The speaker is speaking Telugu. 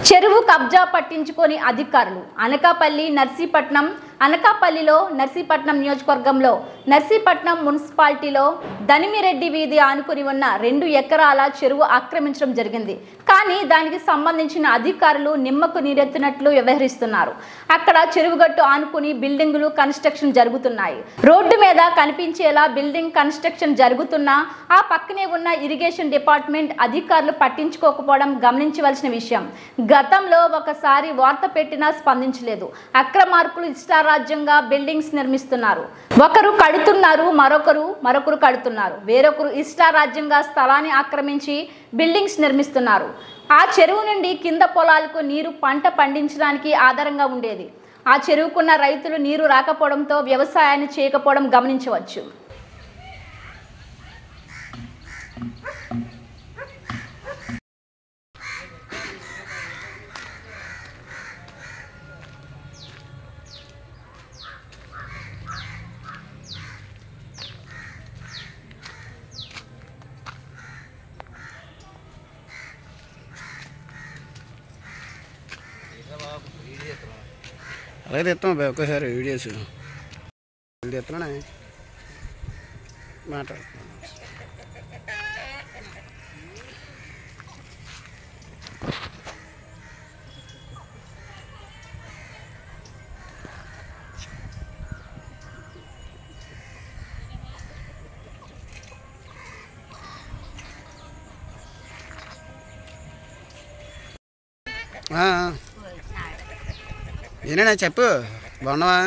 చెరువు కబ్జా పట్టించుకొని అధికారులు అనకాపల్లి నర్సీపట్నం అనకాపల్లిలో నర్సీపట్నం నియోజకవర్గంలో నర్సీపట్నం మున్సిపాలిటీలో దనిమిరెడ్డి వీధి ఆనుకుని ఉన్న 2 ఎకరాల చెరువు ఆక్రమించడం జరిగింది. కానీ దానికి సంబంధించిన అధికారులు నిమ్మకు నీరెత్తినట్లు వ్యవహరిస్తున్నారు. అక్కడ చెరువుగట్టు ఆనుకుని బిల్డింగులు కన్స్ట్రక్షన్ జరుగుతున్నాయి. రోడ్డు మీద కనిపించేలా బిల్డింగ్ కన్స్ట్రక్షన్ జరుగుతున్నా ఆ పక్కనే ఉన్న ఇరిగేషన్ డిపార్ట్మెంట్ అధికారులు పట్టించుకోకపోవడం గమనించవలసిన విషయం. గతంలో ఒకసారి వార్త పెట్టినా స్పందించలేదు. అక్రమార్కులు ఇష్టారాజ్యంగా బిల్డింగ్స్ నిర్మిస్తున్నారు. ఒకరు కడుతున్నారు, మరొకరు కడుతున్నారు. వేరొకరు ఇష్టారాజ్యంగా స్థలాన్ని ఆక్రమించి బిల్డింగ్స్ నిర్మిస్తున్నారు. ఆ చెరువు నుండి కింద పొలాలకు నీరు పంట పండించడానికి ఆధారంగా ఉండేది. ఆ చెరువుకున్న రైతులు నీరు రాకపోవడంతో వ్యవసాయాన్ని చేయకపోవడం గమనించవచ్చు. అలాగే తెస్తాం బాయ్, ఒక్కసారి వీడియోస్ తెస్తున్నా మాట్లాడుతున్నాను. ఏనా చెప్పు, బాగున్నావా?